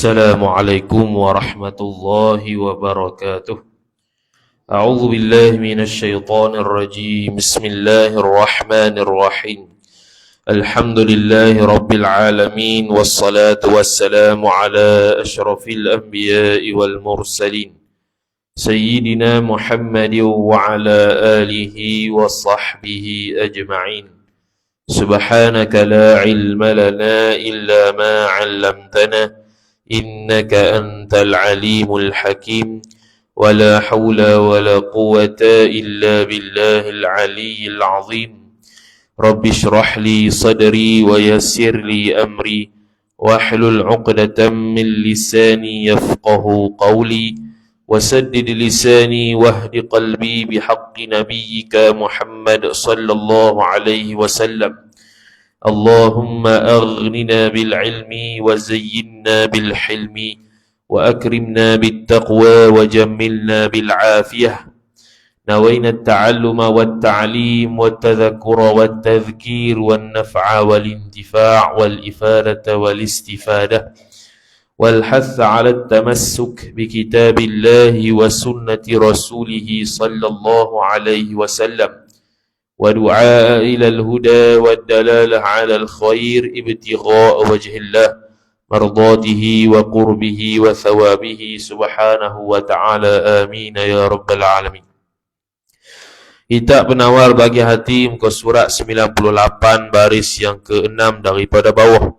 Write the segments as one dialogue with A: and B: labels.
A: Assalamualaikum warahmatullahi wabarakatuh. A'udzu billahi minasy syaithanir rajim. Bismillahirrahmanirrahim. Alhamdulillahi rabbil alamin wassalatu wassalamu ala asyrafil anbiya'i wal mursalin sayyidina Muhammadin wa ala alihi wa sahbihi ajma'in. Subhanaka la ilma lana illa ma 'allamtana innaka antal alimul hakim wa la hawla wa la quwwata illa billahil aliyyil azim. Rabbi shrah li sadri wa yassir li amri wahlul 'uqdatam min lisani yafqahu qawli wasaddid lisani wahdi qalbi bihaqqi nabiyyika Muhammad sallallahu alaihi wasallam. Allahumma aghnina bil ilmi wa zayyinna bil hilmi wa akrimna bit taqwa wa jammilna bil afiyah. Nawayna at-ta'alluma wat ta'lim wat tadhakkura wat tadhkir wan naf'a wal intifa' wal ifadata wal istifadah wal hath 'ala at-tamassuk bi kitabillahi wa sunnati rasulih sallallahu alaihi wasallam. ودعاء إلى الهدى والدلالة على الخير ابتغاء وجه الله مرضاته وقربه وثوابه سبحانه وتعالى آمين يا رب العالمين. Kitab Penawar Bagi Hati, muka surat 98, baris yang ke-6 daripada bawah,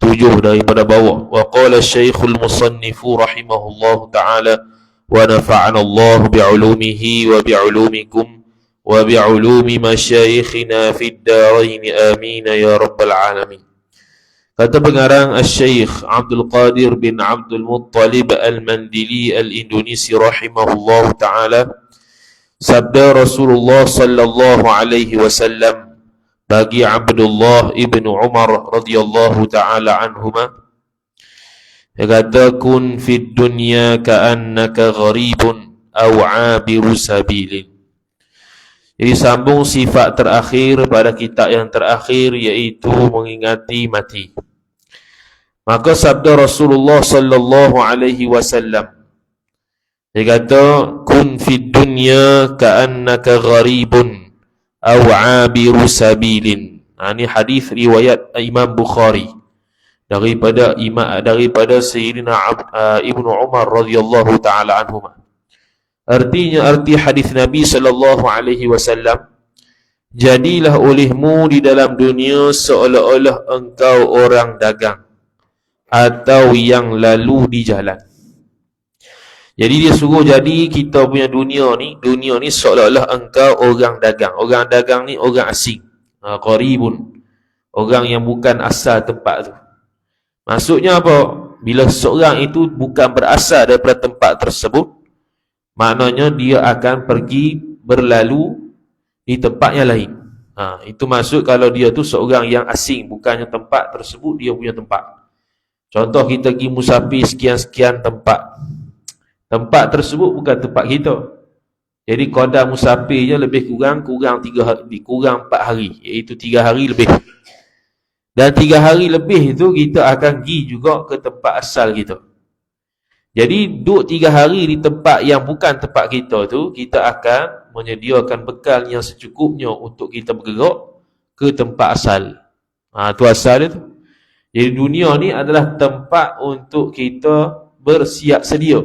A: 7 daripada bawah. Wa qala Syekhul Musannifu rahimahullahu ta'ala wa nafa'ana Allah bi'ulumihi wa bi'ulumikum wa bi'ulumi masyayikhina fid darain amin ya rabbal alamin. Kata pengarang Asy-Syaikh Abdul Qadir bin Abdul Muttalib Al-Mandili Al-Indonesi rahimahullah ta'ala, sabda Rasulullah sallallahu alaihi wasallam bagi Abdullah ibn Umar radhiyallahu ta'ala anhuma, dia kata, kun fid dunya ka'annaka gharibun aw 'abiru sabilin. Jadi sambung sifat terakhir pada kitab yang terakhir, iaitu mengingati mati. Maka sabda Rasulullah sallallahu alaihi wasallam, dia kata, kun fid dunya ka'annaka gharibun aw 'abiru sabilin. Ini hadis riwayat Imam Bukhari daripada Sayyidina Ibnu Umar radhiyallahu taala anhuma. Artinya, arti hadis Nabi sallallahu alaihi wasallam, jadilah olehmu di dalam dunia seolah-olah engkau orang dagang atau yang lalu di jalan. Jadi dia suruh jadi kita punya dunia ni seolah-olah engkau orang dagang. Orang dagang ni orang asing, qaribun, orang yang bukan asal tempat tu. Maksudnya apa? Bila seorang itu bukan berasal daripada tempat tersebut, maknanya dia akan pergi berlalu di tempat yang lain. Itu maksud kalau dia tu seorang yang asing, bukannya tempat tersebut dia punya tempat. Contoh, kita pergi musafir sekian-sekian tempat. Tempat tersebut bukan tempat kita. Jadi qadar musafirnya lebih kurang 4 hari, iaitu 3 hari lebih. Dan 3 hari lebih itu kita akan pergi juga ke tempat asal kita. Jadi duduk 3 hari di tempat yang bukan tempat kita tu, kita akan menyediakan bekal yang secukupnya untuk kita bergerak ke tempat asal. Tu asal dia tu. Jadi dunia ni adalah tempat untuk kita bersiap sedia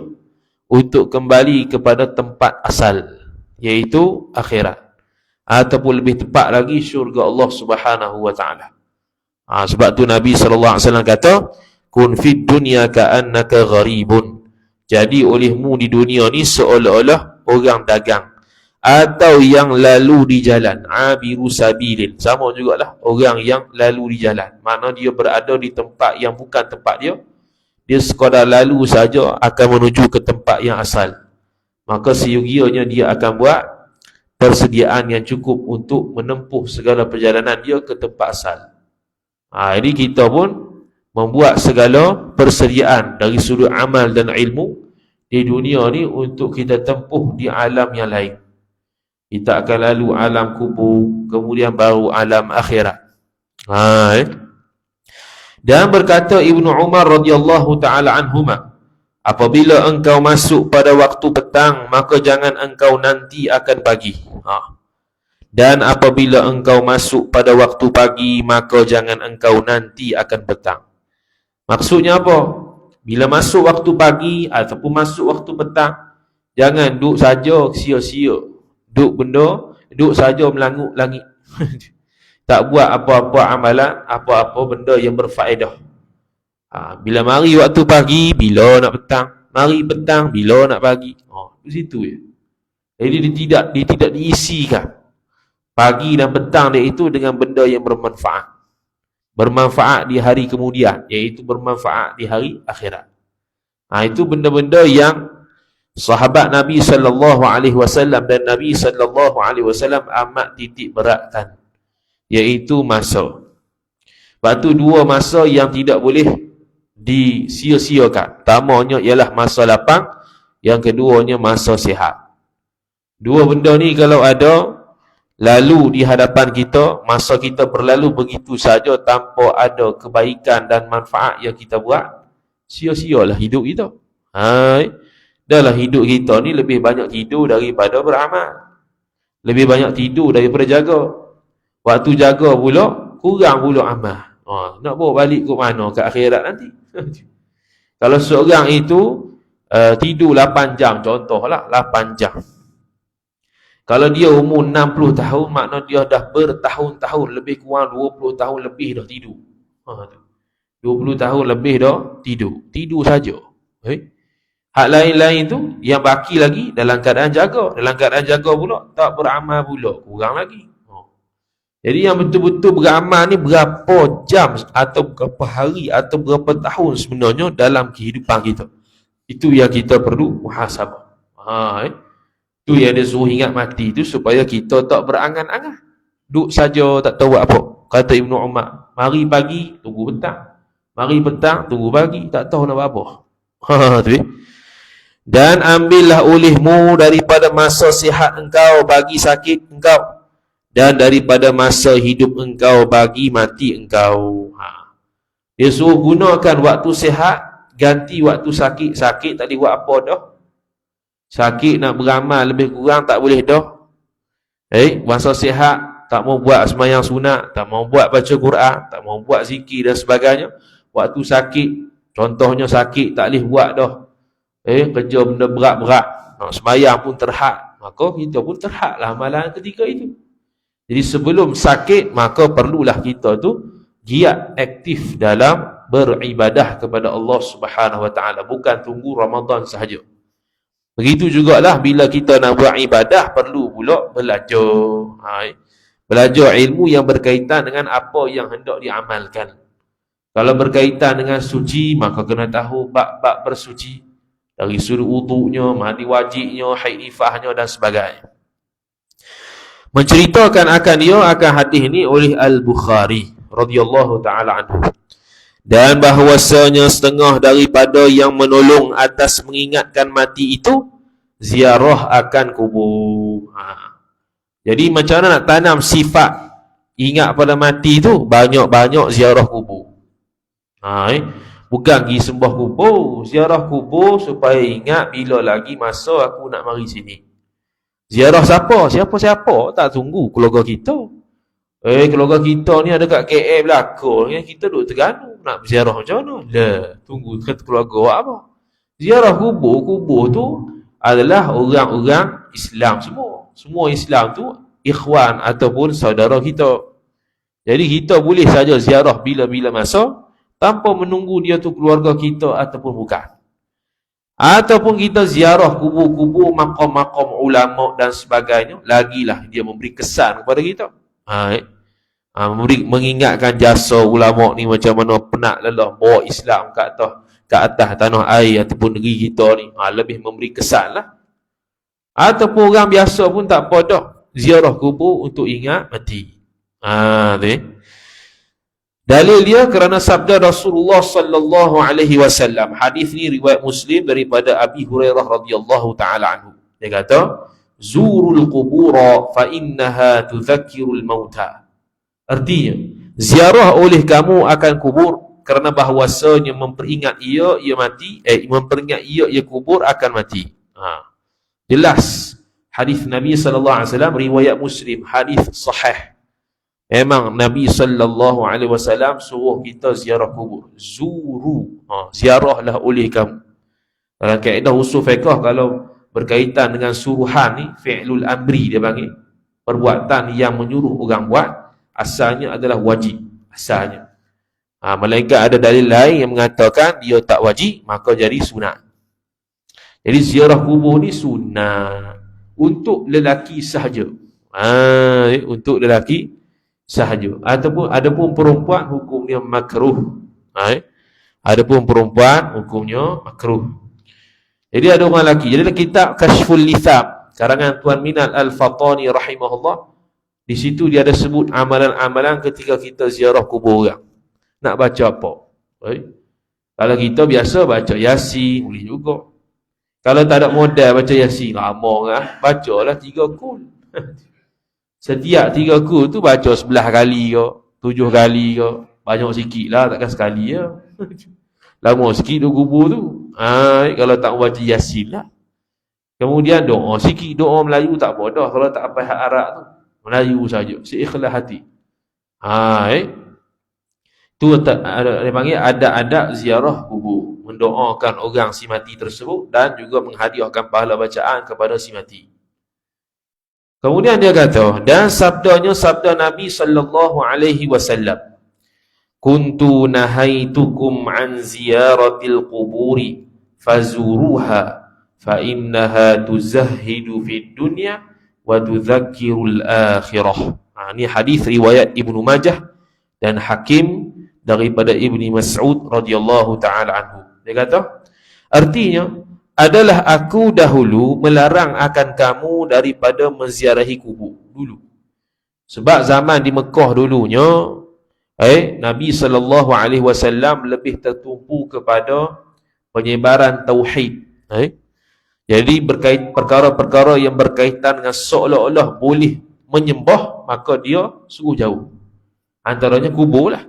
A: untuk kembali kepada tempat asal, iaitu akhirat, ataupun lebih tepat lagi syurga Allah Subhanahu wa taala. Sebab tu Nabi sallallahu alaihi wasallam kata, kun fid dunya ka'annaka gharibun. Jadi olehmu di dunia ni seolah-olah orang dagang atau yang lalu di jalan, 'abiru sabilin. Sama jugalah, orang yang lalu di jalan. Makna dia berada di tempat yang bukan tempat dia. Dia sekadar lalu saja akan menuju ke tempat yang asal. Maka seyogianya dia akan buat persediaan yang cukup untuk menempuh segala perjalanan dia ke tempat asal. Jadi kita pun membuat segala persediaan dari sudut amal dan ilmu di dunia ni untuk kita tempuh di alam yang lain. Kita akan lalu alam kubur, kemudian baru alam akhirat. Dan berkata Ibnu Umar radhiyallahu taala anhuma, apabila engkau masuk pada waktu petang, maka jangan engkau nanti akan pagi. Dan apabila engkau masuk pada waktu pagi, maka jangan engkau nanti akan petang. Maksudnya apa? Bila masuk waktu pagi ataupun masuk waktu petang, jangan duduk saja sia-sia. Duduk saja melanguk langit. Tak buat apa-apa amalan, apa-apa benda yang berfaedah. Bila mari waktu pagi, bila nak petang. Mari petang, bila nak pagi. Di situ je. Jadi dia tidak diisikan pagi dan petang dia itu dengan benda yang bermanfaat. Bermanfaat di hari kemudian, iaitu bermanfaat di hari akhirat. Itu benda-benda yang sahabat Nabi sallallahu alaihi wasallam dan Nabi sallallahu alaihi wasallam amat titik beratkan, iaitu masa. Lepas tu dua masa yang tidak boleh disia-siakan. Pertamanya ialah masa lapang, yang keduanya masa sihat. Dua benda ni kalau ada lalu di hadapan kita, masa kita berlalu begitu saja tanpa ada kebaikan dan manfaat yang kita buat, sia-sialah hidup kita. Dahlah hidup kita ni lebih banyak tidur daripada beramal. Lebih banyak tidur daripada jaga. Waktu jaga pula, kurang pula amal. Nak bawa balik ke mana? Ke akhirat nanti. Kalau seorang itu tidur 8 jam, contohlah 8 jam. Kalau dia umur 60 tahun, makna dia dah bertahun-tahun, lebih kurang 20 tahun lebih dah tidur. 20 tahun lebih dah tidur. Tidur saja. Hak lain-lain tu yang baki lagi dalam keadaan jaga. Dalam keadaan jaga pula tak beramal pula, kurang lagi. Jadi yang betul-betul beramal ni berapa jam atau berapa hari atau berapa tahun sebenarnya dalam kehidupan kita. Itu yang kita perlu muhasabah. Itu yang dia suruh ingat mati tu supaya kita tak berangan-angan. Duduk saja tak tahu buat apa. Kata Ibnu Umar, mari pagi tunggu petang. Mari petang tunggu pagi, tak tahu nak buat apa. Dan ambillah olehmu daripada masa sihat engkau bagi sakit engkau, dan daripada masa hidup engkau bagi mati engkau. Dia suruh gunakan waktu sihat, ganti waktu sakit. Sakit tak boleh buat apa dah. Sakit nak beramal lebih kurang tak boleh dah. Masa sihat tak mau buat sembahyang sunat, tak mau buat baca Quran, tak mau buat zikir dan sebagainya. Waktu sakit, contohnya sakit tak boleh buat dah. Kerja benda berat-berat, nak sembahyang pun terhad, maka kita pun terhadlah amalan ketika itu. Jadi sebelum sakit, maka perlulah kita tu giat aktif dalam beribadah kepada Allah Subhanahu Wa Taala, bukan tunggu Ramadan sahaja. Begitu jugalah bila kita nak buat ibadah, perlu pula belajar. Belajar ilmu yang berkaitan dengan apa yang hendak diamalkan. Kalau berkaitan dengan suci, maka kena tahu bab-bab bersuci. Dari sudut wudu'nya, mandi wajibnya, haid nifahnya dan sebagainya. Menceritakan akan hadis ini oleh Al-Bukhari radhiyallahu taala anhu. Dan bahwasanya setengah daripada yang menolong atas mengingatkan mati itu ziarah akan kubur. Jadi macam mana nak tanam sifat ingat pada mati itu? Banyak-banyak ziarah kubur. Bukan pergi sembah kubur, ziarah kubur supaya ingat bila lagi masa aku nak mari sini. Ziarah siapa? Siapa-siapa tak tunggu keluarga kita. Keluarga kita ni ada kat KL belakang, kita duduk Terengganu, nak berziarah macam mana? Tunggu kata keluarga buat apa? Ziarah kubur tu adalah orang-orang Islam semua. Semua Islam tu ikhwan ataupun saudara kita. Jadi kita boleh saja ziarah bila-bila masa tanpa menunggu dia tu keluarga kita ataupun bukan. Ataupun kita ziarah kubur-kubur, makam-makam ulama dan sebagainya, lagilah dia memberi kesan kepada kita. Mengingatkan jasa ulama ni macam mana penat lelah bawa Islam ke atas tanah air ataupun negeri kita ni. Lebih memberi kesan lah. Ataupun orang biasa pun tak apa dah ziarah kubur untuk ingat mati. Dalil dia kerana sabda Rasulullah sallallahu alaihi wasallam. Hadis ni riwayat Muslim daripada Abi Hurairah radhiyallahu taala anhu. Dia kata, "Zurul qubura fa innaha tudzakkirul mauta." Artinya, ziarah oleh kamu akan kubur kerana bahawasanya memperingat ia mati, memperingat ia kubur akan mati. Jelas hadis Nabi sallallahu alaihi wasallam, riwayat Muslim, hadis sahih. Memang Nabi sallallahu alaihi wasallam suruh kita ziarah kubur. Zuru, ziarahlah oleh kamu. Dalam kaedah usul fiqh, kalau berkaitan dengan suruhan ni, fi'lul amri dia panggil, perbuatan yang menyuruh orang buat, asalnya adalah wajib, asalnya. Malaikat ada dalil lain yang mengatakan dia tak wajib, maka jadi sunat. Jadi ziarah kubur ni sunat untuk lelaki sahaja. Untuk lelaki sahaja. Adapun perempuan hukumnya makruh. Adapun perempuan hukumnya makruh. Jadi ada orang lelaki. Jadi dalam kitab Kashful Litham karangan Tuan Minal Al-Fatani rahimahullah, di situ dia ada sebut amalan-amalan ketika kita ziarah kubur orang. Nak baca apa? Kalau kita biasa baca Yasin, boleh juga. Kalau tak ada modal baca Yasin, lama kan? Bacalah 3 kul. Setiap 3 kul tu baca 11 kali ke, 7 kali ke. Banyak sikit lah, takkan sekali ya. Lama sikit tu kubur tu. Kalau tak baca Yasin lah. Kemudian doa sikit, doa Melayu tak apa dah. Kalau tak apa Arab tu, Melayu saja, seikhlas hati. Tu dia panggil adab-adab ziarah kubur, mendoakan orang si mati tersebut dan juga menghadiahkan pahala bacaan kepada si mati. Kemudian dia kata, dan sabda Nabi sallallahu alaihi wasallam, kuntu nahaitukum an ziyaratil quburi fazuruha fa innaha tuzahhidu fid dunya wa tudzakkirul akhirah. Ini hadis riwayat Ibnu Majah dan Hakim daripada Ibni Mas'ud radhiyallahu ta'ala anhu. Dia kata, artinya adalah aku dahulu melarang akan kamu daripada menziarahi kubur dulu. Sebab zaman di Mekah dulunya, Nabi sallallahu alaihi wasallam lebih tertumpu kepada penyebaran tauhid. Jadi perkara-perkara yang berkaitan dengan seolah-olah boleh menyembah, maka dia suruh jauh. Antaranya kubur lah.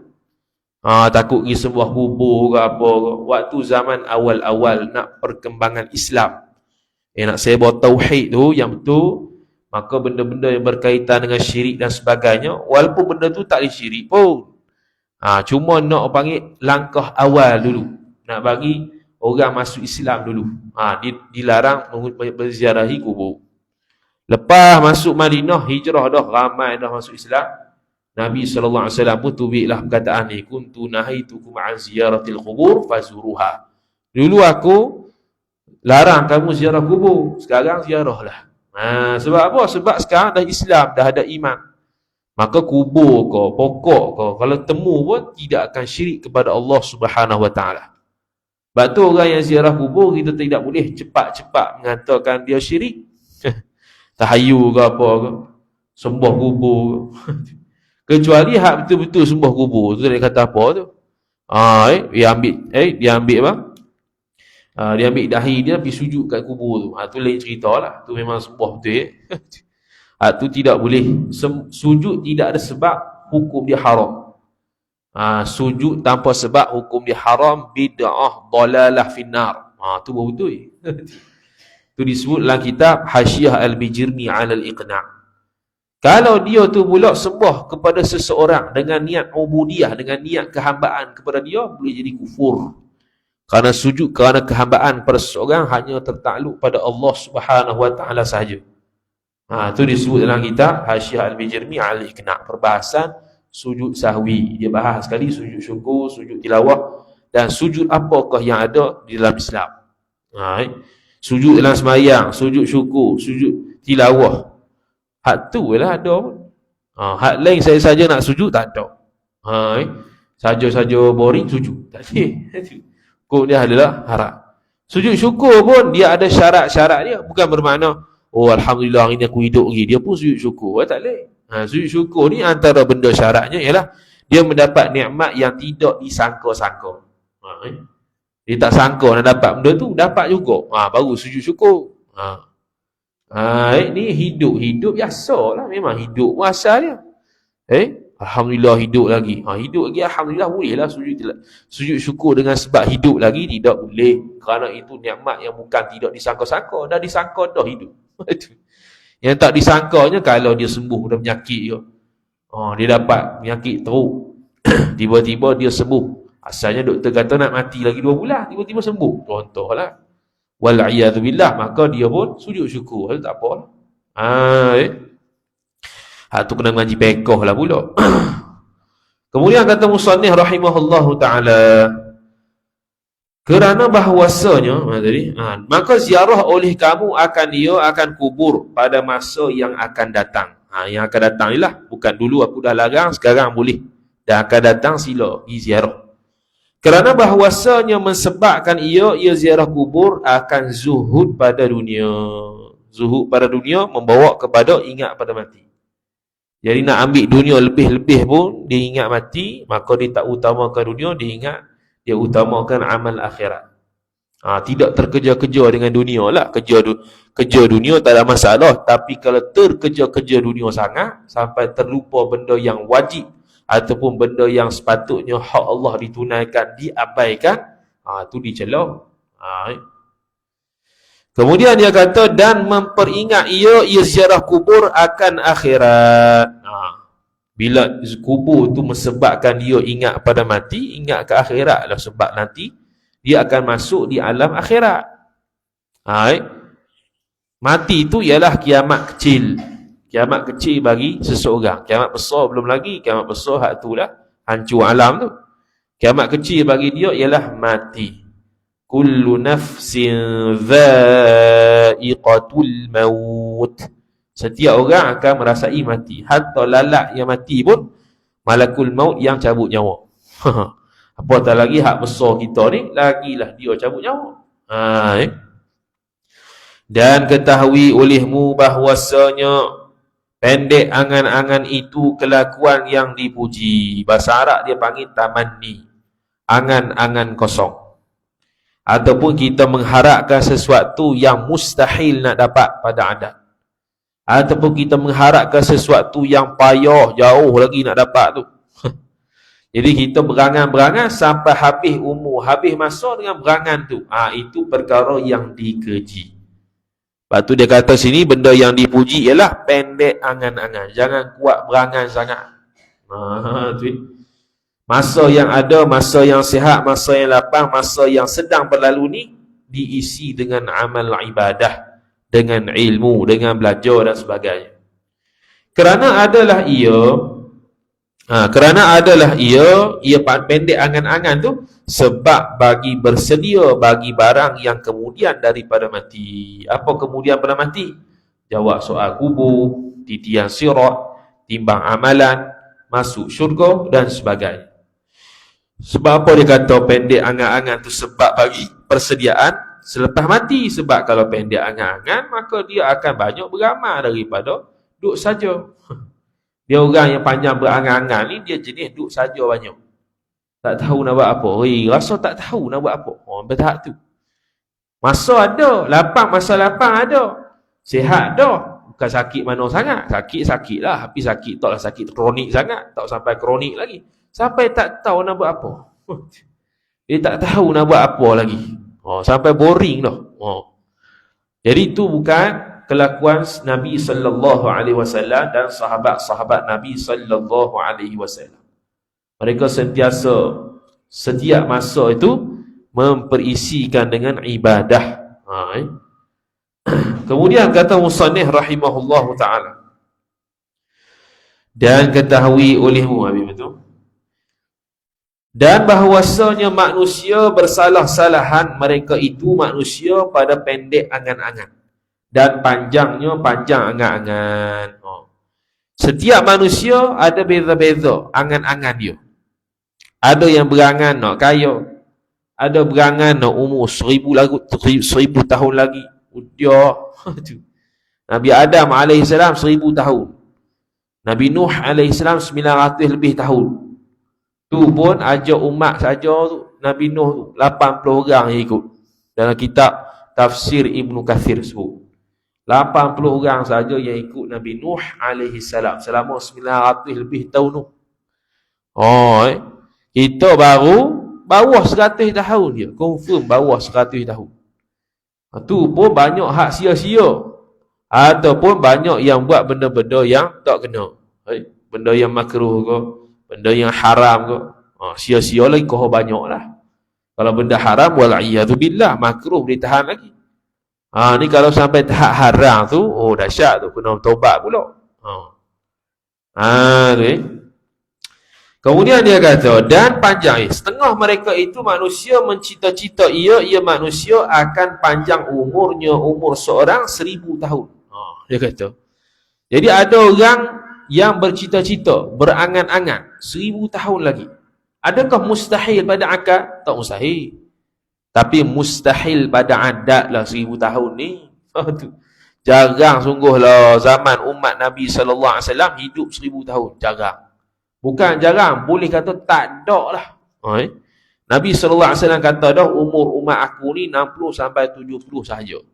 A: Takut pergi sembah kubur ke apa ke. Waktu zaman awal-awal nak perkembangan Islam, nak sebar tauhid tu yang betul, maka benda-benda yang berkaitan dengan syirik dan sebagainya, walaupun benda tu tak disyirik pun, cuma nak panggil langkah awal dulu, nak bagi orang masuk Islam dulu. Dilarang berziarahi kubur. Lepas masuk Madinah, hijrah dah, ramai dah masuk Islam. Nabi SAW pun tubiklah perkataan ni, kuntu nahaitukum an ziyaratil qubur fazuruha. Dulu aku larang kamu ziarah kubur, sekarang ziarahlah. Sebab apa? Sebab sekarang dah Islam, dah ada iman. Maka kubur kau, pokok kau, kalau temu pun tidak akan syirik kepada Allah Subhanahu Wa Taala. Sebab tu orang yang ziarah kubur, kita tidak boleh cepat-cepat mengatakan dia syirik. Tahayu ke apa ke, sembah kubur ke. Kecuali hak betul-betul sembah kubur tu, dia kata apa tu? Dia ambil apa? Dia ambil dahi dia pergi sujud kat kubur tu. Tu lain cerita lah. Tu memang sembah betul. Tu tidak boleh. Sujud tidak ada sebab, hukum dia haram. Sujud tanpa sebab, hukum dia haram, bid'ah, dalalah finnar. Tu betul. Tu disebut dalam kitab Hasyiah Al-Bijirmi 'ala al-Iqna'. Kalau dia tu pula sembah kepada seseorang dengan niat ubudiyah, dengan niat kehambaan kepada dia, boleh jadi kufur. Kerana sujud kerana kehambaan pada seseorang hanya tertakluk pada Allah Subhanahu Wa Taala sahaja. Tu disebut dalam kitab Hasyiah Al-Bijirmi 'ala al-Iqna', perbahasan sujud sahwi. Dia bahas sekali sujud syukur, sujud tilawah, dan sujud apakah yang ada di dalam Islam. Sujud dalam sembahyang, sujud syukur, sujud tilawah. Hak tu lah ada pun. Hak lain saya saja nak sujud tak ada. Saja-saja boring sujud tak boleh. Kok dia adalah haram. Sujud syukur pun dia ada syarat-syarat dia. Bukan bermakna, alhamdulillah hari ni aku hidup lagi, dia pun sujud syukur. Tak boleh. Sujud syukur ni antara benda syaratnya ialah dia mendapat nikmat yang tidak disangka-sangka. Dia tak sangka nak dapat benda tu, dapat juga. Baru sujud syukur. Ni hidup biasa lah. Memang hidup asal dia. Alhamdulillah hidup lagi. Hidup lagi alhamdulillah bolehlah sujud syukur dengan sebab hidup lagi, tidak boleh. Kerana itu nikmat yang bukan tidak disangka-sangka, dah disangka dah hidup. Yang tak disangkanya kalau dia sembuh dah penyakit dia. Dia dapat penyakit teruk. Tiba-tiba dia sembuh. Asalnya doktor kata nak mati lagi 2 bulan, tiba-tiba sembuh. Contohlah. Wal'iyadzubillah, maka dia pun sujud syukur. Tak apa. Tu kena ngaji pekoh lah pula. Kemudian kata musannif rahimahullahu ta'ala, kerana bahawasanya maka ziarah oleh kamu akan kubur pada masa yang akan datang. Yang akan datang ni lah, bukan dulu aku dah larang, sekarang boleh. Dan akan datang sila pergi ziarah. Kerana bahawasanya mensebabkan ia ziarah kubur akan zuhud pada dunia. Zuhud pada dunia membawa kepada ingat pada mati. Jadi nak ambil dunia lebih-lebih pun dia ingat mati, maka dia tak utamakan dunia, dia utamakan amal akhirat. Tidak terkejar-kejar dengan dunia lah. Kejar dunia tak ada masalah, tapi kalau terkejar-kejar dunia sangat sampai terlupa benda yang wajib ataupun benda yang sepatutnya hak Allah ditunaikan, diabaikan, tu dicela. Kemudian dia kata, dan memperingat ia ziarah kubur akan akhirat. Bila kubur tu mesebabkan dia ingat pada mati, ingat ke akhirat lah, sebab nanti dia akan masuk di alam akhirat. Mati itu ialah kiamat kecil. Kiamat kecil bagi seseorang. Kiamat besar belum lagi. Kiamat besar hak tu lah hancur alam tu. Kiamat kecil bagi dia ialah mati. Kullu nafsin dha'iqatul maut. Setiap orang akan merasai mati. Hatta lalat yang mati pun malakul maut yang cabut nyawa. Apatah lagi hak besar kita ni, lagilah dia cabut nyawa. Dan ketahui olehmu bahwasanya pendek angan-angan itu kelakuan yang dipuji. Bahasa Arab dia panggil tamanni. Angan-angan kosong. Ataupun kita mengharapkan sesuatu yang mustahil nak dapat pada adat. Ataupun kita mengharapkan sesuatu yang payah, jauh lagi nak dapat tu. Jadi kita berangan-berangan sampai habis umur, habis masa dengan berangan tu. Itu perkara yang dikeji. Lepas tu dia kata sini, benda yang dipuji ialah pendek angan-angan. Jangan kuat berangan sangat. Masa yang ada, masa yang sihat, masa yang lapang, masa yang sedang berlalu ni diisi dengan amal ibadah, dengan ilmu, dengan belajar dan sebagainya. Kerana adalah ia pendek angan-angan tu sebab bagi bersedia bagi barang yang kemudian daripada mati. Apa kemudian pada mati? Jawab soal kubur, titian sirat, timbang amalan, masuk syurga dan sebagainya. Sebab apa dia kata pendek angan-angan tu? Sebab bagi persediaan selepas mati. Sebab kalau pendek angan-angan, maka dia akan banyak beramal daripada duduk saja. Dia orang yang panjang berangan-angan ni, dia jenis duduk saja banyak. Tak tahu nak buat apa. Rasa tak tahu nak buat apa. Bertahap tu. Masa ada, masa lapang ada. Sihat dah. Bukan sakit mana sangat. Sakit lah. Tapi sakit taklah sakit kronik sangat. Tak sampai kronik lagi. Sampai tak tahu nak buat apa. Dia tak tahu nak buat apa lagi. Sampai boring dah. Jadi itu bukan kelakuan Nabi sallallahu alaihi wasallam dan sahabat-sahabat Nabi sallallahu alaihi wasallam. Mereka sentiasa setiap masa itu memperisikan dengan ibadah. Kemudian kata musannif rahimahullahu taala, dan ketahui olehmu, habis betul, dan bahawasanya manusia bersalah-salahan, mereka itu manusia pada pendek angan-angan dan panjangnya panjang angan-angan. Setiap manusia ada beza-beza angan-angan dia. Ada yang berangan nak kaya, ada berangan nak umur 1000 tahun lagi. Dia Nabi Adam AS 1000 tahun, Nabi Nuh AS 900 lebih tahun. Tu pun ajak umat saja tu, Nabi Nuh tu 80 orang yang ikut. Dalam kitab Tafsir Ibnu Kathir sebut 80 orang saja yang ikut Nabi Nuh alaihi salam selama 900 lebih tahun tu. Kita baru bawah 100 tahun dia. Confirm bawah 100 tahun. Tu pun banyak hak sia-sia. Ataupun banyak yang buat benda-benda yang tak kena. Benda yang makruh ke, benda yang haram ke. Sia-sia lagi kau banyak lah. Kalau benda haram, wal'iyadzubillah, makruh boleh tahan lagi. Ni kalau sampai tahap haram tu, dahsyat tu, kena taubat pula. Kemudian dia kata, dan panjang, setengah mereka itu manusia mencita-cita ia manusia akan panjang umurnya, umur seorang 1000 tahun. Dia kata. Jadi ada orang yang bercita-cita, berangan-angan 1000 tahun lagi. Adakah mustahil pada akal? Tak mustahil. Tapi mustahil pada adat lah 1000 tahun ni. Jarang sungguhlah zaman umat Nabi SAW hidup 1000 tahun. Jarang. Bukan jarang, boleh kata tak ada lah. Nabi SAW kata dah umur umat aku ni 60 sampai 70 sahaja.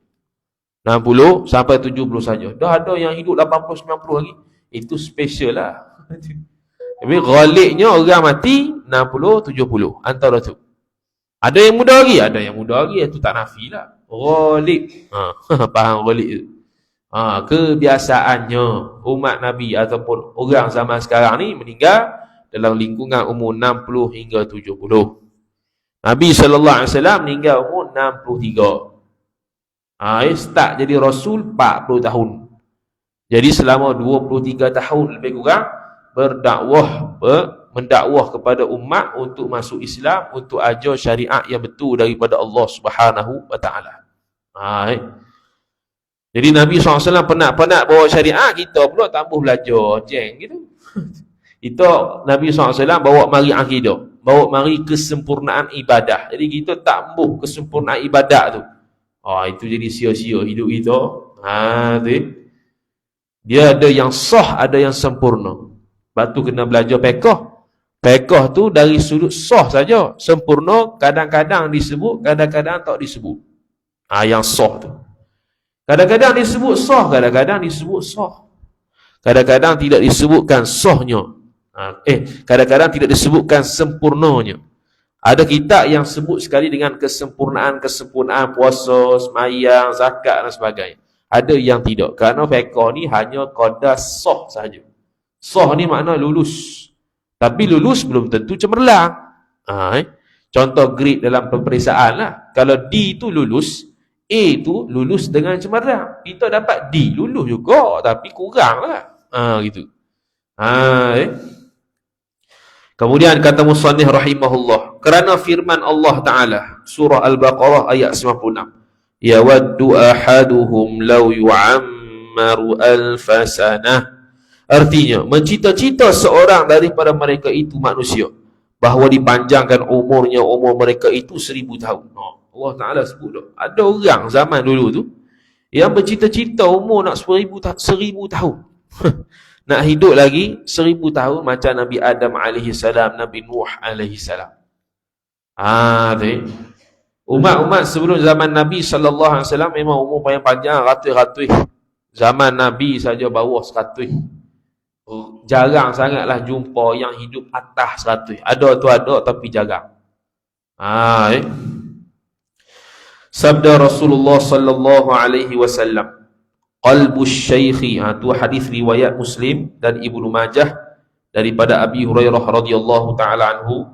A: 60 sampai 70 saja. Dah ada yang hidup 80 90 lagi. Itu special lah. Tapi ghaliknya orang mati 60 70 antara tu. Ada yang muda lagi, ada yang muda lagi, itu tak nafi lah. Ghalik. Faham ghalik tu. Kebiasaannya umat Nabi ataupun orang zaman sekarang ni meninggal dalam lingkungan umur 60 hingga 70. Nabi SAW meninggal umur 63. Start jadi Rasul 40 tahun. Jadi selama 23 tahun lebih kurang berdakwah, mendakwah kepada umat untuk masuk Islam, untuk ajar syariat yang betul daripada Allah Subhanahu wa taala. Jadi Nabi SAW penat-penat bawa syariat, kita pula tambah belajar jeng gitu. Kita Nabi SAW bawa mari akidah, bawa mari kesempurnaan ibadah. Jadi kita tak embuh kesempurnaan ibadat tu. Itu jadi sia-sia hidup kita. Dia ada yang sah, ada yang sempurna. Lepas tu kena belajar fiqh. Fiqh tu dari sudut sah saja. Sempurna kadang-kadang disebut, kadang-kadang tak disebut. Yang sah tu. Kadang-kadang disebut sah, kadang-kadang disebut sah. Kadang-kadang tidak disebutkan sahnya. Kadang-kadang tidak disebutkan sempurnanya. Ada kitab yang sebut sekali dengan kesempurnaan puasa, sembahyang, zakat dan sebagainya. Ada yang tidak. Kerana fiqh ni hanya qadar sah saja. Sah ni makna lulus. Tapi lulus belum tentu cemerlang. Contoh grade dalam peperiksaan lah. Kalau D tu lulus, A tu lulus dengan cemerlang. Kita dapat D, lulus juga, tapi kurang lah. Gitu. Kemudian kata musannif rahimahullah, kerana firman Allah Ta'ala, surah Al-Baqarah ayat 96, yawaddu ahaduhum law yu'ammaru alfasanah. Artinya, mencita-cita seorang daripada mereka itu manusia, bahawa dipanjangkan umurnya, umur mereka itu 1000 tahun. Allah Ta'ala sebut dah. Ada orang zaman dulu tu, yang bercita-cita umur nak 1000 tahun. Nak hidup lagi 1000 tahun macam Nabi Adam AS, Nabi Nuh AS. Umat-umat sebelum zaman Nabi SAW memang umur paling panjang, ratus-ratus. Zaman Nabi saja bawah 100. Jarang sangatlah jumpa yang hidup atas 100. Ada tu ada, tapi jarang. Sabda Rasulullah sallallahu alaihi wasallam, qalbu syaikhi, tu hadis riwayat Muslim dan Ibnu Majah daripada Abi Hurairah radhiyallahu taala anhu.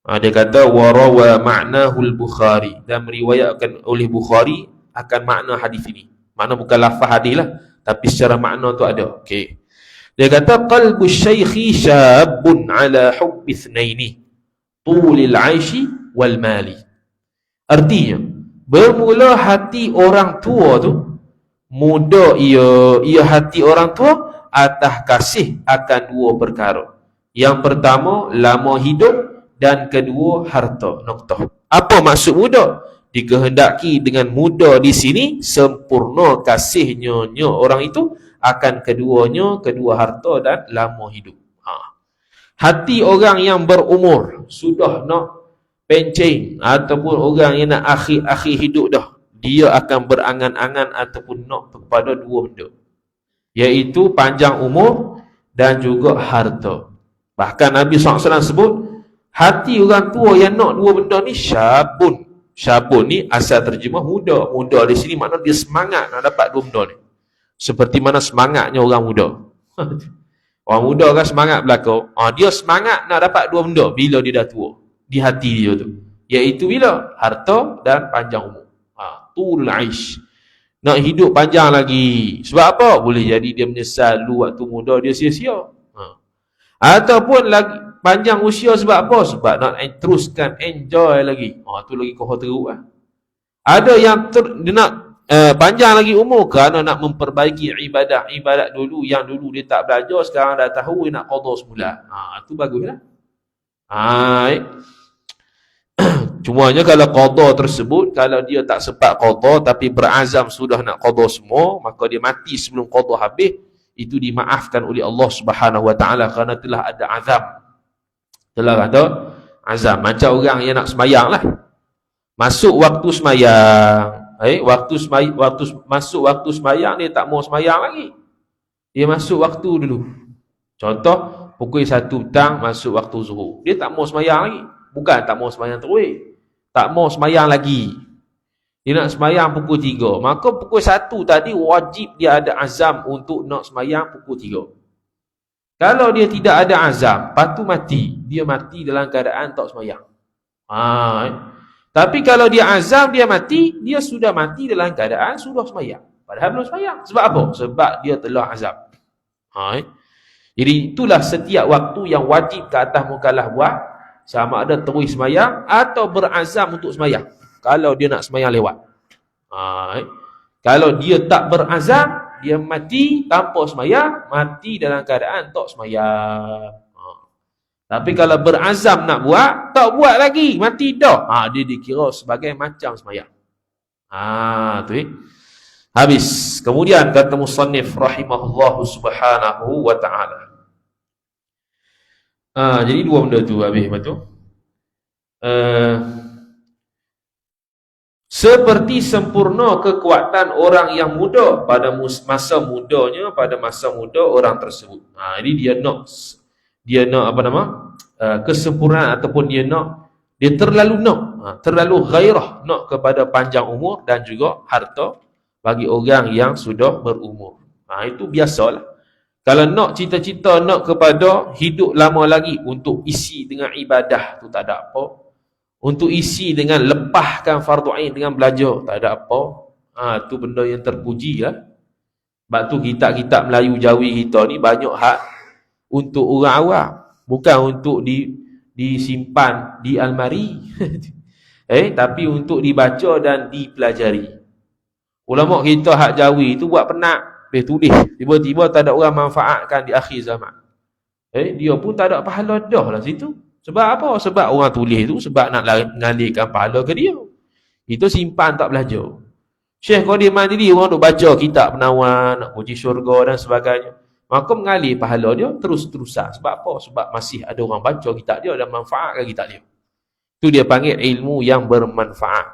A: Dia kata warawa ma'nahu al-Bukhari, dan meriwayatkan oleh Bukhari akan makna hadis ini. Makna bukan lafaz hadis lah, tapi secara makna tu ada. Okey. Dia kata qalbu syaikhi syabun ala hubbi ithnaini, tulil aishi wal mali. Artinya, bermula hati orang tua tu muda, ia hati orang tua atas kasih akan dua perkara. Yang pertama, lama hidup, dan kedua, harta. Noktah. Apa maksud muda? Dikehendaki dengan muda di sini sempurna kasihnya orang itu akan keduanya, kedua harta dan lama hidup. Hati orang yang berumur sudah nak pencen ataupun orang yang nak akhir hidup dah, dia akan berangan-angan ataupun nak kepada dua benda, iaitu panjang umur dan juga harta. Bahkan Nabi SAW sebut, hati orang tua yang nak dua benda ni syabun. Syabun ni asal terjemah muda. Muda di sini makna dia semangat nak dapat dua benda ni. Seperti mana semangatnya orang muda. Orang muda kan semangat belakang. Dia semangat nak dapat dua benda bila dia dah tua. Di hati dia tu. Iaitu bila? Harta dan panjang umur. Tulul aish. Nak hidup panjang lagi. Sebab apa? Boleh jadi dia menyesal dulu waktu muda dia sia-sia. Ataupun lagi panjang usia sebab apa? Sebab nak teruskan enjoy lagi. Tu lagi kohor teruk lah. Ada yang dia nak panjang lagi umur kerana nak memperbaiki ibadat dulu yang dulu dia tak belajar, sekarang dah tahu dia nak qada semula. Tu baguslah. Cumanya kalau qada tersebut, kalau dia tak sempat qada tapi berazam sudah nak qada semua, maka dia mati sebelum qada habis, itu dimaafkan oleh Allah Subhanahu Wa Taala kerana telah ada azam. Telah ada azam. Macam orang yang nak sembahyang lah. Masuk waktu sembahyang. Masuk waktu sembahyang, dia tak mau sembahyang lagi. Dia masuk waktu dulu. Contoh, pukul 1 petang masuk waktu zuhur. Dia tak mau sembahyang lagi. Bukan tak mau sembahyang terus. Tak mau sembahyang lagi. Dia nak sembahyang pukul 3. Maka pukul 1 tadi wajib dia ada azam untuk nak sembahyang pukul 3. Kalau dia tidak ada azam, lepas tu mati. Dia mati dalam keadaan tak sembahyang. Tapi kalau dia azam, dia mati, dia sudah mati dalam keadaan sudah sembahyang. Padahal belum sembahyang. Sebab apa? Sebab dia telah azam. Jadi itulah setiap waktu yang wajib ke atas mukallaf buat, sama ada terus sembahyang atau berazam untuk sembahyang. Kalau dia nak sembahyang lewat. Kalau dia tak berazam, dia mati tanpa sembahyang, mati dalam keadaan tak sembahyang. Tapi kalau berazam nak buat, tak buat lagi, mati dah. Dia dikira sebagai macam sembahyang. Tu habis. Kemudian kata musannif rahimahullahu subhanahu wa ta'ala. Jadi dua benda tu habis. Betul? Seperti sempurna kekuatan orang yang muda pada masa mudanya, pada masa muda orang tersebut. Jadi dia nak apa nama? Kesempurnaan, ataupun dia terlalu gairah nak kepada panjang umur dan juga harta bagi orang yang sudah berumur. Itu biasalah. Kalau nak cita-cita nak kepada hidup lama lagi untuk isi dengan ibadah, tu tak ada apa. Untuk isi dengan lepahkan fardu ain dengan belajar, tak ada apa. Tu benda yang terpuji lah. Sebab tu kitab-kitab Melayu Jawi kita ni banyak hak untuk orang awam, bukan untuk disimpan di almari. Tapi untuk dibaca dan dipelajari. Ulama kita hak Jawi tu buat penat, tulis, tiba-tiba tak ada orang manfaatkan di akhir zaman. Dia pun tak ada pahala dah lah situ. Sebab apa? Sebab orang tulis tu sebab nak mengalihkan pahala ke dia. Itu simpan tak belajar. Syekh Qadir Mandiri orang duk baca kitab Penawan, nak puji syurga dan sebagainya. Maka mengalir pahala dia terus-terusan. Sebab apa? Sebab masih ada orang baca kitab dia dan manfaatkan kitab dia. Itu dia panggil ilmu yang bermanfaat.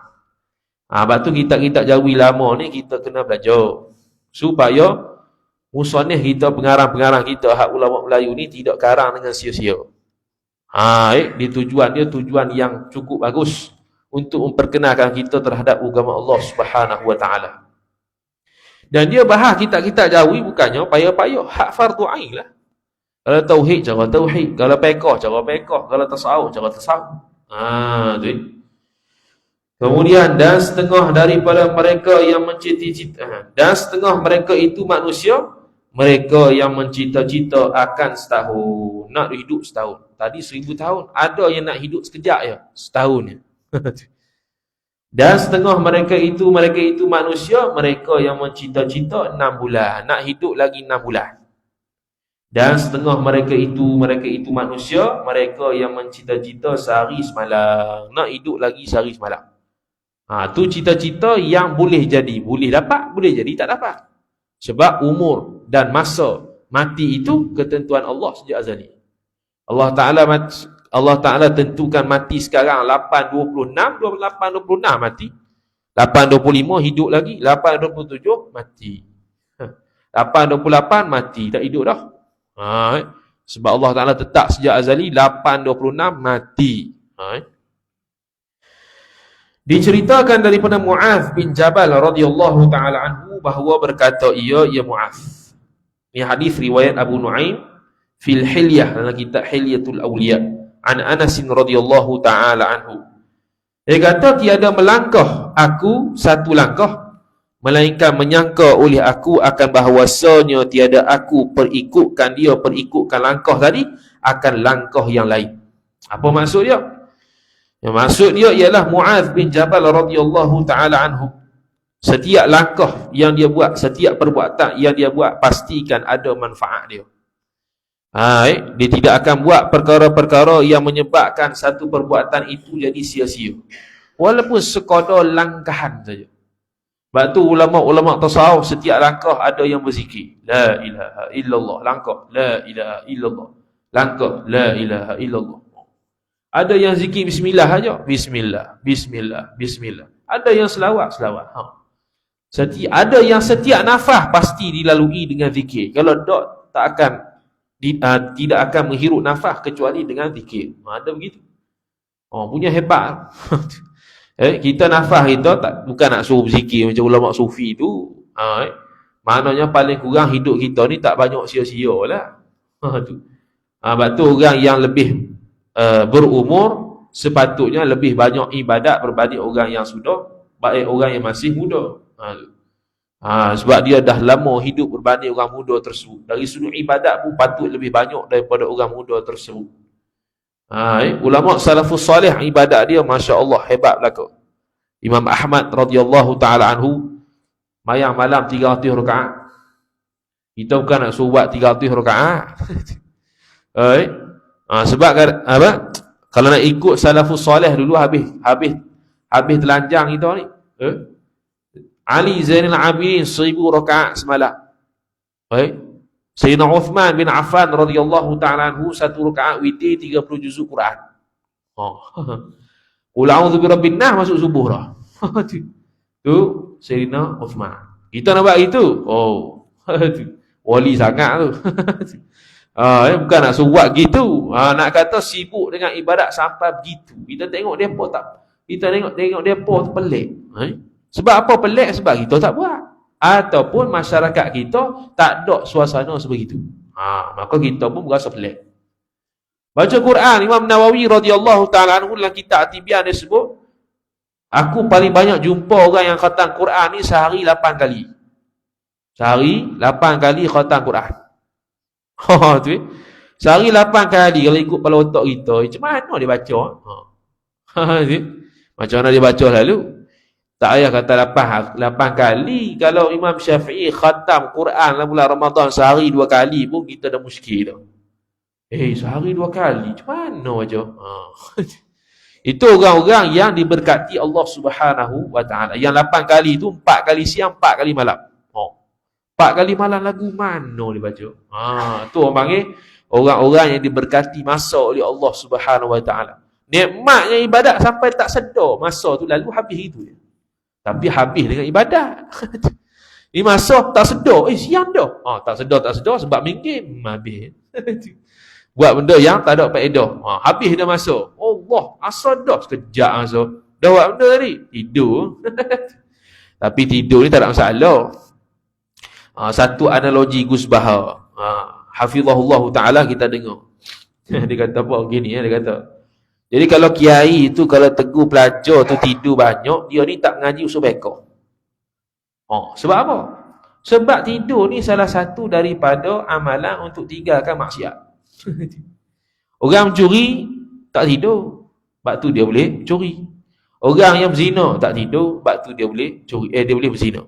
A: Sebab tu kitab-kitab Jawi lama ni kita kena belajar. Supaya musannif kita, pengarang-pengarang kita, hak ulama Melayu ni tidak karang dengan sia-sia. Tujuan yang cukup bagus untuk memperkenalkan kita terhadap agama Allah Subhanahu Wa Taala. Dan dia bahas kitab-kitab Jawi bukannya payah-payah, hak fardu ain lah. Kalau tauhid cara tauhid, kalau fiqh cara fiqh, kalau tasawuf cara tasawuf. Tu. Kemudian dan setengah daripada mereka yang mencita-cita, dan setengah mereka itu manusia, mereka yang mencita-cita akan setahun, nak hidup setahun. Tadi 1000 tahun, ada yang nak hidup sekejap je, setahun je. Dan setengah mereka itu manusia, mereka yang mencita-cita 6 bulan, nak hidup lagi 6 bulan. Dan setengah mereka itu manusia, mereka yang mencita-cita sehari semalam, nak hidup lagi sehari semalam. Tu cita-cita yang boleh jadi, boleh dapat, boleh jadi tak dapat. Sebab umur dan masa mati itu ketentuan Allah sejak azali. Allah Ta'ala tentukan mati sekarang 8.26, 8.26 mati. 8.25 hidup lagi, 8.27 mati. 8.28 mati, tak hidup dah. Sebab Allah Ta'ala tetap sejak azali 8.26 mati. Diceritakan daripada Mu'adh bin Jabal radhiyallahu ta'ala anhu bahawa berkata ia Mu'adh. Ini hadis riwayat Abu Nuaim fil Hilyah dalam kitab Hilyatul Awliya an Anas radhiyallahu ta'ala anhu. Dia kata tiada melangkah aku satu langkah melainkan menyangka oleh aku akan bahawasanya tiada aku perikutkan langkah tadi akan langkah yang lain. Apa maksud dia? Yang maksud dia ialah Mu'adh bin Jabal radhiyallahu ta'ala anhu, setiap langkah yang dia buat, setiap perbuatan yang dia buat, pastikan ada manfaat dia. Dia tidak akan buat perkara-perkara yang menyebabkan satu perbuatan itu jadi sia-sia, walaupun sekadar langkahan saja. Sebab tu ulama-ulama tasawuf setiap langkah ada yang berzikir la ilaha illallah, langkah la ilaha illallah, langkah la ilaha illallah. Ada yang zikir bismillah aja, bismillah, bismillah, bismillah. Ada yang selawat. Ada yang setiap nafas pasti dilalui dengan zikir. Kalau tidak akan menghirup nafas kecuali dengan zikir. Ada begitu. Punya hebat. Kita nafas kita bukan nak suruh berzikir macam ulama sufi tu. Maknanya paling kurang hidup kita ni tak banyak sia-sia lah. Sebab tu orang yang lebih berumur sepatutnya lebih banyak ibadat berbanding orang yang sudah baik orang yang masih muda. Sebab dia dah lama hidup berbanding orang muda tersebut. Dari sudut ibadat pun patut lebih banyak daripada orang muda tersebut. Ulama salafus salih ibadat dia masya-Allah hebat belaka. Imam Ahmad radhiyallahu taala anhu mayang malam 300 rakaat. Kita bukan nak suruh buat 300 rakaat. Sebab apa? Kalau nak ikut salafus soleh dulu habis telanjang kita ni. Ali Zainal Abidin 1000 rakaat semalam. Sayyidina Uthman bin Affan radhiyallahu ta'ala anhu 1 rakaat witir 30 juzuk Quran. Qul a'udzu birabbin nas masuk subuh dah. Tu Sayyidina Uthman. Kita nak buat itu. Wali sangat tu. Bukan nak suruh buat gitu. Nak kata sibuk dengan ibadat sampai begitu. Kita tengok depa tak. Kita tengok depa tu pelik. Sebab apa pelik? Sebab kita tak buat. Ataupun masyarakat kita tak ada suasana sebegitu. Maka kita pun berasa pelik. Baca Quran, Imam Nawawi radhiyallahu ta'ala anhu dalam kitab At-Tibyan dia sebut, aku paling banyak jumpa orang yang khatam Quran ni sehari 8 kali. Sehari 8 kali khatam Quran. Tu sehari 8 kali kalau ikut kepala otak kita, macam mana dia baca? Macam mana dia baca lalu? Tak payah kata 8 kali. Kalau Imam Syafi'i khatam Quran dalam bulan Ramadan sehari 2 kali pun kita dah muskil dah. Sehari 2 kali, macam mana baca? Itu orang-orang yang diberkati Allah Subhanahu wa ta'ala. Yang 8 kali tu 4 kali siang, 4 kali malam. 4 kali malam lagu mana dia baca? Tu orang panggil orang-orang yang diberkati masa oleh Allah Subhanahu wa ta'ala. Nikmatnya ibadat sampai tak sedar masa tu lalu habis itu je. Tapi habis dengan ibadat. Ni masa tak sedar, siang dah. Tak sedar sebab minggir habis. Buat benda yang tak ada faedah. Habis dah masa. Allah, asal dah sekejap masa. Dah buat benda tadi, tidur. Tapi tidur ni tak ada masalah. Satu analogi Gus Baha. Hafizahullah Ta'ala kita dengar. Dia kata apa? Gini dia kata. Jadi kalau kiai tu kalau tegur pelajar tu tidur banyak, dia ni tak mengaji usul fiqh. Sebab apa? Sebab tidur ni salah satu daripada amalan untuk tinggalkan maksiat. Orang mencuri tak tidur, sebab tu dia boleh curi. Orang yang berzina tak tidur, sebab tu dia boleh curi, dia boleh berzina.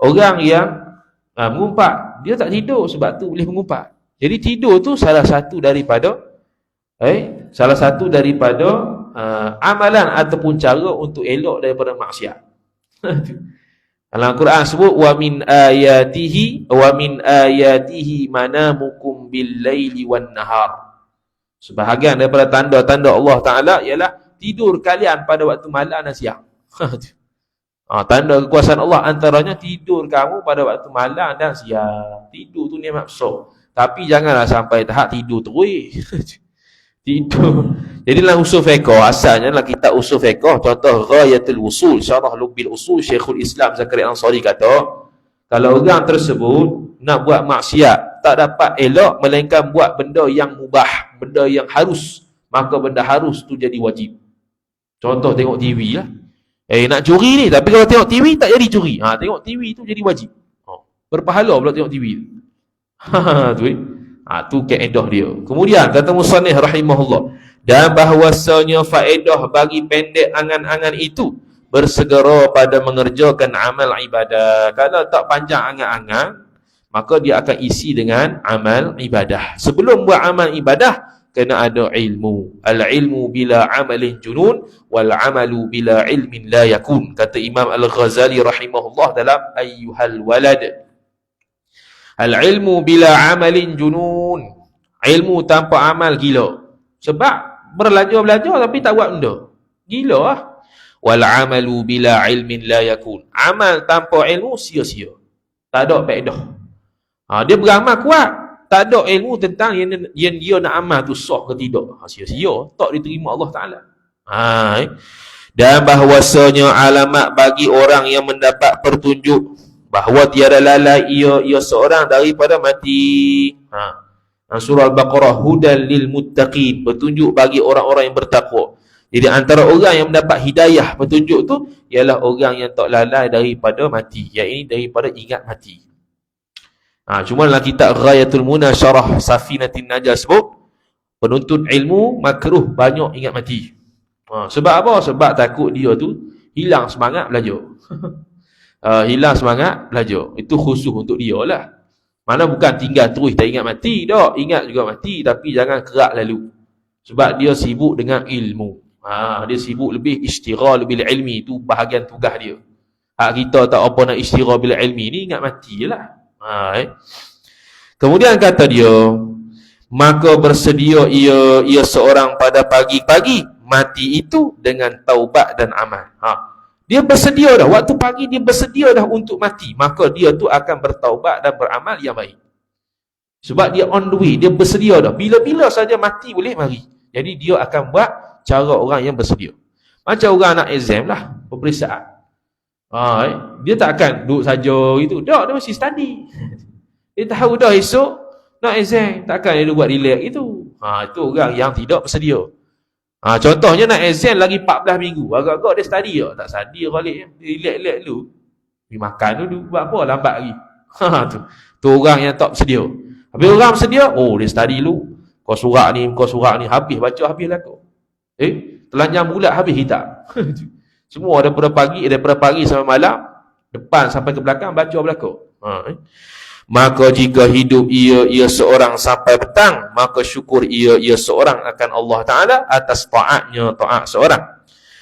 A: Orang yang mengumpat, dia tak tidur sebab tu boleh mengumpat. Jadi tidur tu salah satu daripada amalan ataupun cara untuk elok daripada maksiat. Dalam Quran sebut wa min ayatihi manamukum bil laili wan nahar. Sebahagian daripada tanda-tanda Allah Taala ialah tidur kalian pada waktu malam dan siang. Tanda kekuasaan Allah antaranya tidur kamu pada waktu malam dan siang. Tidur tu nikmat besar. Tapi janganlah sampai tahap tidur terus. Tidur. Jadi dalam usul fiqh, asalnya dalam kitab usul fiqh, contoh Ghayatul Usul, Syarah Lubbil Usul, Syekhul Islam Zakaria Ansari kata, kalau orang tersebut nak buat maksiat, tak dapat elok melainkan buat benda yang mubah, benda yang harus, maka benda harus tu jadi wajib. Contoh tengok TV lah. Nak curi ni, tapi kalau tengok TV tak jadi curi. Tengok TV tu jadi wajib. Berpahala pula tengok TV. Tu kaedah dia. Kemudian kata musannif rahimahullah, dan bahwasanya faedah bagi pendek angan-angan itu bersegera pada mengerjakan amal ibadah. Kalau tak panjang angan-angan, maka dia akan isi dengan amal ibadah. Sebelum buat amal ibadah, kena ada ilmu. Al-ilmu bila amalin junun, wal amalu bila ilmin la yakun. Kata Imam Al-Ghazali rahimahullah dalam Ayyuhal Walad. Al-ilmu bila amalin junun. Ilmu tanpa amal gila. Sebab belajar tapi tak buat benda. Gila lah. Wal amalu bila ilmin la yakun. Amal tanpa ilmu sia-sia. Tak ada faedah. Dia beramal kuat, tak ada ilmu tentang yang dia nak amal tu sah ke tidak. Sia-sia, tak diterima Allah Ta'ala. Dan bahwasanya alamat bagi orang yang mendapat pertunjuk bahawa tiada lalai ia seorang daripada mati. Surah Al-Baqarah, hudan lil muttaqin, petunjuk bagi orang-orang yang bertakwa. Jadi antara orang yang mendapat hidayah petunjuk tu ialah orang yang tak lalai daripada mati, iaitu daripada ingat mati. Cuma dalam kitab Ghayatul Muna Syarah Safinatin Najah sebut, penuntut ilmu makruh banyak ingat mati. Sebab apa? Sebab takut dia tu hilang semangat belajar. Hilang semangat belajar. Itu khusus untuk dia lah. Mana bukan tinggal terus tak ingat mati. Tak, ingat juga mati, tapi jangan kerak lalu. Sebab dia sibuk dengan ilmu. Dia sibuk lebih istighal bil ilmi. Itu bahagian tugas dia. Hak kita tak apa nak istighal bil ilmi ni, ingat mati je lah. Kemudian kata dia, maka bersedia ia seorang pada pagi-pagi mati itu dengan taubat dan amal. Dia bersedia dah, waktu pagi dia bersedia dah untuk mati, maka dia tu akan bertaubat dan beramal yang baik. Sebab dia on the way, dia bersedia dah. Bila-bila saja mati boleh mari. Jadi dia akan buat cara orang yang bersedia. Macam orang nak exam lah, peperiksaan. Dia tak akan duduk saja gitu. Dia mesti study. Dia tahu dah esok nak exam, takkan dia buat relax gitu. Itu orang yang tidak bersedia. Contohnya nak exam lagi 14 minggu, agak-agak dia study tak? Tak study balik, dia relax-relax dulu. Pergi makan dulu, buat apa lambat lagi. Tu orang yang tak bersedia. Habis orang bersedia, dia study dulu. Kau surat ni, habis baca, habis lah kau. Telanjang bulat habis hitam. Semua daripada pagi sampai malam, depan sampai ke belakang baca belakang. Maka jika hidup ia seorang sampai petang, maka syukur ia seorang akan Allah Ta'ala atas taatnya taat seorang.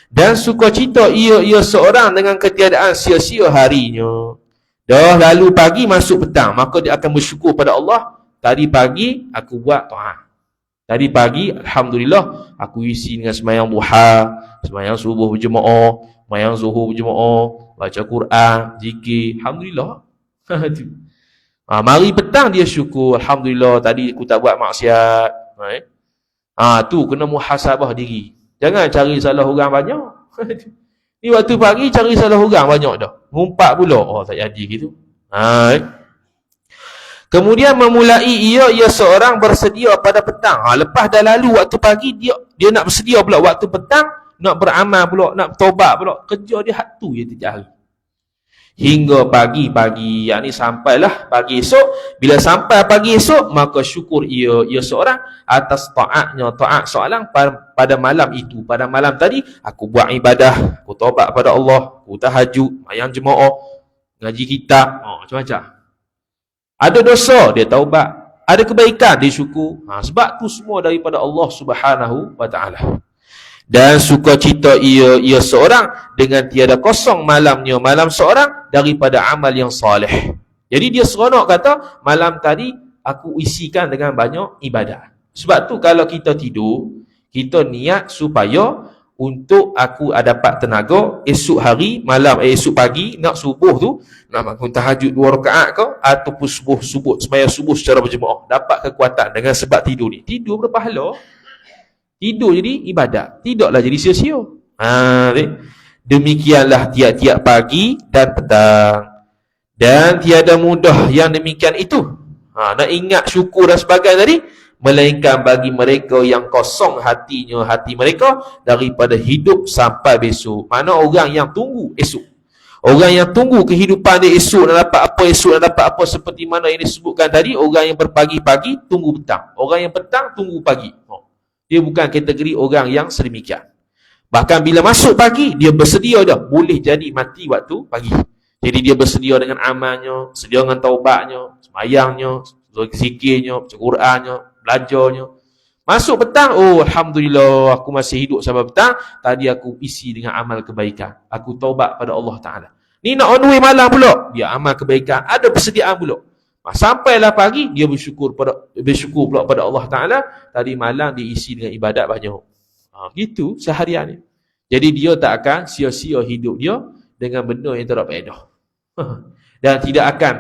A: Dan sukacita ia seorang dengan ketiadaan sia-sia harinya. Dah lalu pagi masuk petang, maka dia akan bersyukur pada Allah. Tadi pagi aku buat taat. Tadi pagi alhamdulillah aku isi dengan sembahyang duha, sembahyang subuh berjemaah, sembahyang zuhur berjemaah, baca Quran, zikir, alhamdulillah. Mari petang dia syukur, alhamdulillah tadi aku tak buat maksiat. Tu kena muhasabah diri. Jangan cari salah orang banyak. Ni waktu pagi cari salah orang banyak dah. Ngumpat pula, tak jadi gitu. Kemudian memulai ia seorang bersedia pada petang. Lepas dah lalu waktu pagi, dia nak bersedia pula waktu petang, nak beramal pula, nak tobat pula. Kerja dia hak tu je tiap hari. Hingga pagi-pagi, yakni sampailah pagi esok. Bila sampai pagi esok, maka syukur ia seorang atas taatnya taat seorang pada malam itu. Pada malam tadi aku buat ibadah, aku tobat pada Allah, aku tahajud, sembahyang jemaah, ngaji kitab, macam-macam. Ada dosa, dia taubat. Ada kebaikan, dia syukur. Sebab tu semua daripada Allah Subhanahu wa Ta'ala. Dan sukacita ia seorang dengan tiada kosong malamnya malam seorang daripada amal yang salih. Jadi dia seronok kata, malam tadi aku isikan dengan banyak ibadah. Sebab tu kalau kita tidur, kita niat supaya untuk aku dapat tenaga esok hari, esok pagi nak subuh tu, nak bangun tahajud 2 rakaat ke ataupun subuh sembahyang subuh secara berjemaah, dapat kekuatan dengan sebab tidur ni. Tidur berpahala. Tidur jadi ibadat, tidaklah jadi sia-sia. Demikianlah tiap-tiap pagi dan petang. Dan tiada mudah yang demikian itu. Nak ingat syukur dan sebagainya tadi, melainkan bagi mereka yang kosong hati mereka daripada hidup sampai besok. Mana orang yang tunggu esok, orang yang tunggu kehidupan dia esok nak dapat apa, esok nak dapat apa, seperti mana yang disebutkan tadi. Orang yang berpagi-pagi tunggu petang, orang yang petang tunggu pagi. Dia bukan kategori orang yang sedemikian. Bahkan bila masuk pagi, dia bersedia dah, boleh jadi mati waktu pagi. Jadi dia bersedia dengan amalnya, sedia dengan taubatnya, semayangnya, zikirnya, baca Qurannya, belajarnya. Masuk petang, oh alhamdulillah, aku masih hidup sampai petang. Tadi aku isi dengan amal kebaikan, aku taubat pada Allah Ta'ala. Ni nak on the way malam pula, dia amal kebaikan, ada persediaan pula. Sampailah pagi, dia bersyukur pula pada Allah Ta'ala. Tadi malam dia isi dengan ibadat banyak. Gitu seharian ni. Jadi dia tak akan sia-sia hidup dia dengan benda yang tak ada faedah. Dan tidak akan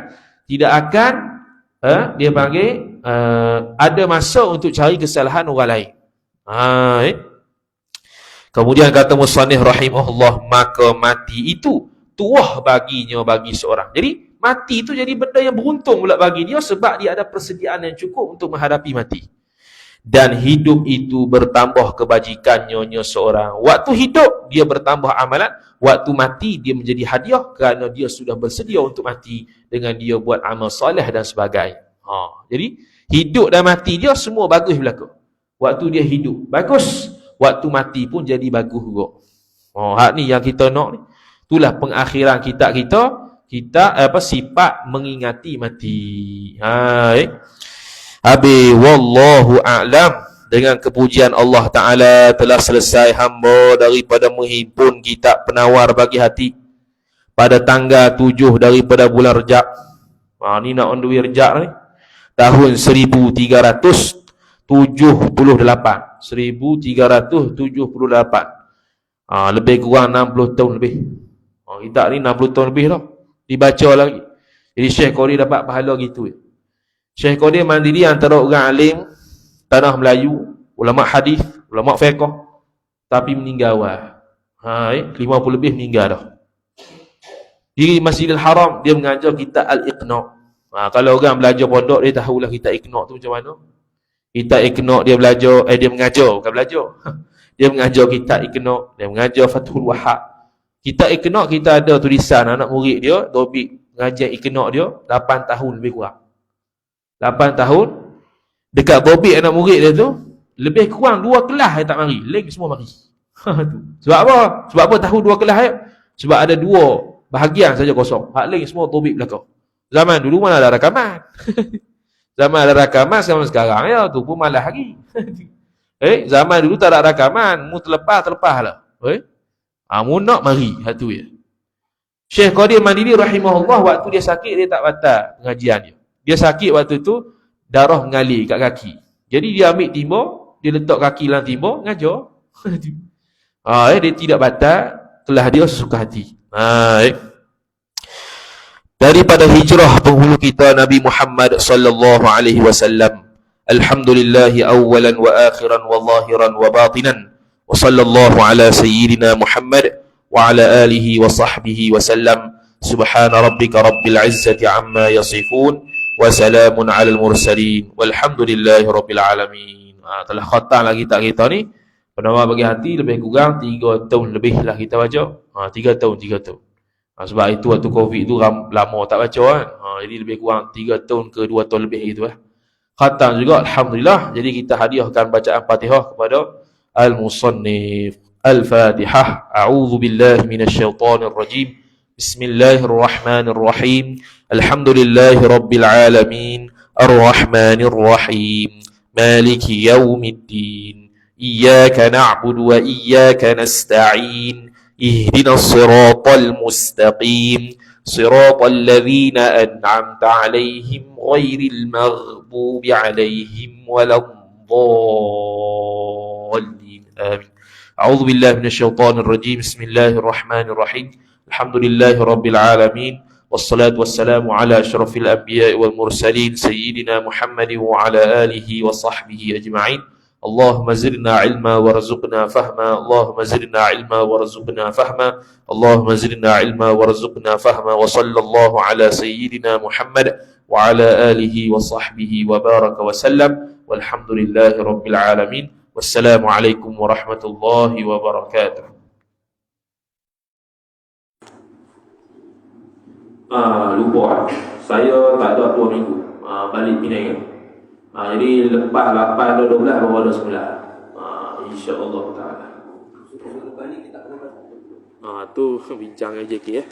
A: dia panggil ada masa untuk cari kesalahan orang lain. Kemudian kata musannif rahimahullah, maka mati itu tuah baginya bagi seorang. Jadi mati itu jadi benda yang beruntung pula bagi dia, sebab dia ada persediaan yang cukup untuk menghadapi mati. Dan hidup itu bertambah kebajikannya seorang. Waktu hidup dia bertambah amalan, waktu mati dia menjadi hadiah kerana dia sudah bersedia untuk mati dengan dia buat amal soleh dan sebagainya. Jadi hidup dan mati dia semua bagus berlaku. Waktu dia hidup bagus, waktu mati pun jadi bagus juga. Hak ni yang kita nak ni. Itulah pengakhiran kita sifat mengingati mati. Habis wallahu a'lam. Dengan kepujian Allah Ta'ala telah selesai hamba daripada menghimpun kitab penawar bagi hati pada tanggal 7 daripada bulan Rejab. Ni nak on the way Rejab ni, tahun 1378. 1378. Lebih kurang 60 tahun lebih. Kitab ni 60 tahun lebih dah dibaca lagi. Jadi Syekh Qadir dapat pahala gitu. Syekh Qadir mandiri antara orang alim tanah Melayu, ulama hadis, ulama fiqh, tapi meninggal awal. 50 lebih meninggal dah. Di Masjidil Haram dia mengajar kitab Al-Iqna'. Kalau orang belajar pondok dia tahulah kitab Iqna' tu macam mana. Kitab Iqna' dia belajar, dia mengajar, bukan belajar. Dia mengajar kitab Iqna', dia mengajar Fathul Wahhab. Kitab Iqna' kita ada tulisan anak murid dia, topik pengajian Iqna' dia 8 tahun lebih kurang. 8 tahun dekat topik anak murid dia tu, lebih kurang 2 kelas dia tak mari, lain semua mari. Sebab apa? Sebab apa tahu 2 kelas dia? Sebab ada 2 bahagian saja kosong. Hak lain semua topik belakang. Zaman dulu mana ada rakaman. Zaman ada rakaman sekarang ya tu pun malah lagi. Zaman dulu tak ada rakaman, mu terlepas lah. Mu nak mari satu ya. Syekh Qadir Mandiri rahimahullah, waktu dia sakit dia tak batal pengajian dia. Dia sakit waktu tu, darah mengalir kat kaki. Jadi dia ambil timba, dia letak kaki dalam timba, ngajar. Dia tidak batal, telah dia sesuka hati. Daripada hijrah penghulu kita Nabi Muhammad sallallahu alaihi wasallam. Alhamdulillahi awalan wa akhiran wa zahiran wa batinan. Wa sallallahu ala sayyidina Muhammad wa ala alihi wa sahbihi wa sallam. Subhana rabbika rabbil izzati amma yasifun. Wa salamun ala al-mursalin. Walhamdulillahi rabbil alamin. Telah khatam lagi kitab kita ni. Penawar bagi hati lebih kurang 3 tahun lebih lah kita baca. 3 tahun. Sebab itu waktu Covid tu lama tak baca kan. Jadi lebih kurang 3 tahun ke 2 tahun lebih gitu lah. Khatam juga alhamdulillah. Jadi kita hadiahkan bacaan Fatihah kepada al-musannif. Al-Fatihah. A'udzu billahi minasyaitonir rajim. Bismillahirrahmanirrahim. Alhamdulillahi rabbil alamin. Ar-Rahmanir Rahim. Maliki yaumiddin. Iyyaka na'budu wa iyyaka nasta'in. Ihdinas siratal mustaqim. Siratal ladzina an'amta 'alaihim ghairil maghdubi 'alaihim waladdallin. Amin. A'udzu billahi minasyaitonir rajim. Bismillahirrahmanirrahim. Alhamdulillahi rabbil alamin. Wassalatu wassalamu ala asyrafil anbiya'i wal mursalin sayyidina Muhammadin wa ala alihi wa sahbihi ajma'in. اللهم زدنا علما وارزقنا فهما اللهم زدنا علما وارزقنا فهما اللهم زدنا علما وارزقنا فهما وصلى الله على سيدنا محمد وعلى آله وصحبه وبارك وسلم والحمد لله رب العالمين والسلام عليكم ورحمة الله وبركاته. Lupa saya tak ada 2 minggu balik Penang. Jadi lepas 8 atau 12 baru ada 9. InsyaAllah ta'ala. Tu bincang aja ke ya.